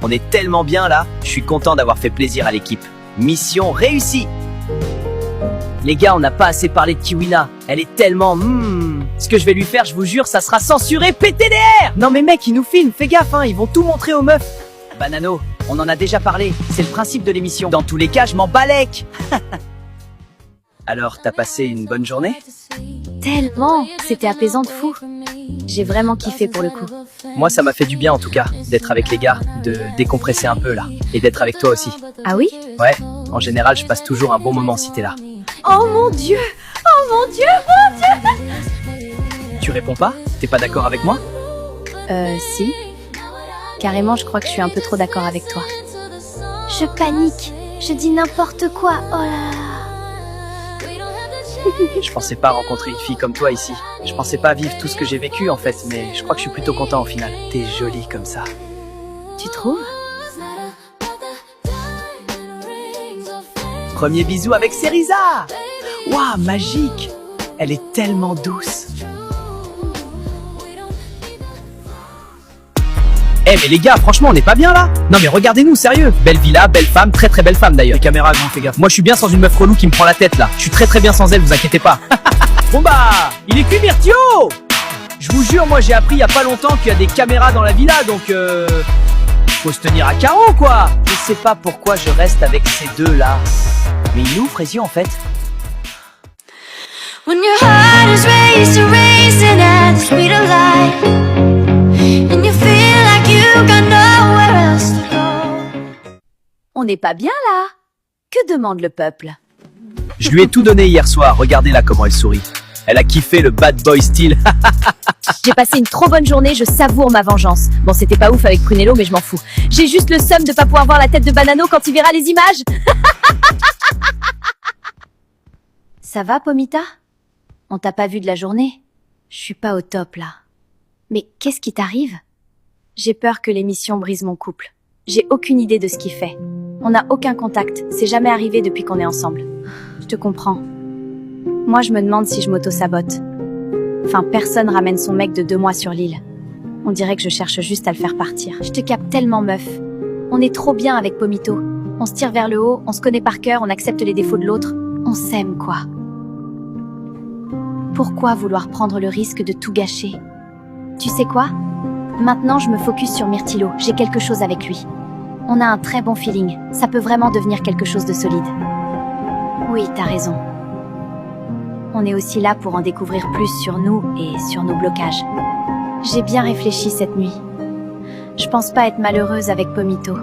On est tellement bien là, je suis content d'avoir fait plaisir à l'équipe. Mission réussie. Les gars, on n'a pas assez parlé de Kiwina. Elle est tellement... Ce que je vais lui faire, je vous jure, ça sera censuré PTDR. Non mais mec, ils nous filment, fais gaffe, hein, ils vont tout montrer aux meufs. Banano, on en a déjà parlé, c'est le principe de l'émission. Dans tous les cas, je m'en balèque. Alors, t'as passé une bonne journée? Tellement. C'était apaisant de fou. J'ai vraiment kiffé pour le coup. Moi, ça m'a fait du bien en tout cas, d'être avec les gars, de décompresser un peu là. Et d'être avec toi aussi. Ah oui? Ouais, en général, je passe toujours un bon moment si t'es là. Oh mon Dieu! Oh mon Dieu! Mon Dieu! Tu réponds pas? T'es pas d'accord avec moi? Si. Carrément, je crois que je suis un peu trop d'accord avec toi. Je panique. Je dis n'importe quoi. Oh là là. Je pensais pas rencontrer une fille comme toi ici. Je pensais pas vivre tout ce que j'ai vécu en fait, mais je crois que je suis plutôt content au final. T'es jolie comme ça. Tu trouves? Premier bisou avec Cerisa. Waouh, magique. Elle est tellement douce. Eh mais les gars, franchement on n'est pas bien là. Non mais regardez-nous, sérieux. Belle villa, belle femme, très très belle femme d'ailleurs. Les caméras, grand, fais gaffe. Moi je suis bien sans une meuf relou qui me prend la tête là. Je suis très très bien sans elle, vous inquiétez pas. Bon bah, il est cuit Myrtio. Je vous jure, moi j'ai appris il y a pas longtemps qu'il y a des caméras dans la villa, donc faut se tenir à carreau quoi. Je sais pas pourquoi je reste avec ces deux là. Mais il est où Frésio en fait? When your heart is racing at the speed of light, and you feel like you got nowhere else to go. On n'est pas bien là? Que demande le peuple? Je lui ai tout donné hier soir, regardez là comment elle sourit. Elle a kiffé le bad boy style. J'ai passé une trop bonne journée, je savoure ma vengeance. Bon, c'était pas ouf avec Prunello, mais je m'en fous. J'ai juste le seum de pas pouvoir voir la tête de Banano quand il verra les images. Ça va, Pomita? On t'a pas vu de la journée? Je suis pas au top, là. Mais qu'est-ce qui t'arrive? J'ai peur que l'émission brise mon couple. J'ai aucune idée de ce qu'il fait. On n'a aucun contact, c'est jamais arrivé depuis qu'on est ensemble. Je te comprends. Moi, je me demande si je m'auto-sabote. Enfin, personne ramène son mec de 2 mois sur l'île. On dirait que je cherche juste à le faire partir. Je te capte tellement, meuf. On est trop bien avec Pomito. On se tire vers le haut, on se connaît par cœur, on accepte les défauts de l'autre. On s'aime, quoi. Pourquoi vouloir prendre le risque de tout gâcher? Tu sais quoi? Maintenant, je me focus sur Myrtilo. J'ai quelque chose avec lui. On a un très bon feeling. Ça peut vraiment devenir quelque chose de solide. Oui, t'as raison. On est aussi là pour en découvrir plus sur nous et sur nos blocages. J'ai bien réfléchi cette nuit. Je pense pas être malheureuse avec Pomito.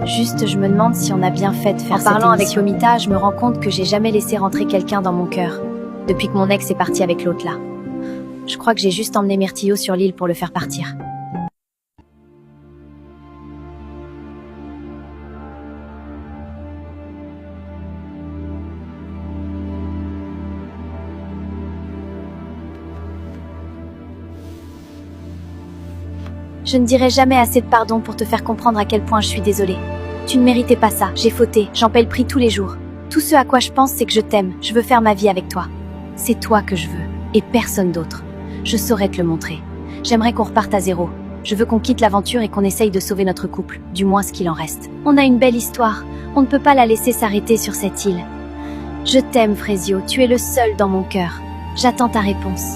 Juste, je me demande si on a bien fait de faire cette émission. En parlant avec Pomita, je me rends compte que j'ai jamais laissé rentrer quelqu'un dans mon cœur, depuis que mon ex est parti avec l'autre là. Je crois que j'ai juste emmené Myrtillo sur l'île pour le faire partir. Je ne dirai jamais assez de pardon pour te faire comprendre à quel point je suis désolée. Tu ne méritais pas ça, j'ai fauté, j'en paie le prix tous les jours. Tout ce à quoi je pense, c'est que je t'aime, je veux faire ma vie avec toi. C'est toi que je veux, et personne d'autre. Je saurais te le montrer. J'aimerais qu'on reparte à zéro. Je veux qu'on quitte l'aventure et qu'on essaye de sauver notre couple, du moins ce qu'il en reste. On a une belle histoire, on ne peut pas la laisser s'arrêter sur cette île. Je t'aime, Frésio, tu es le seul dans mon cœur. J'attends ta réponse.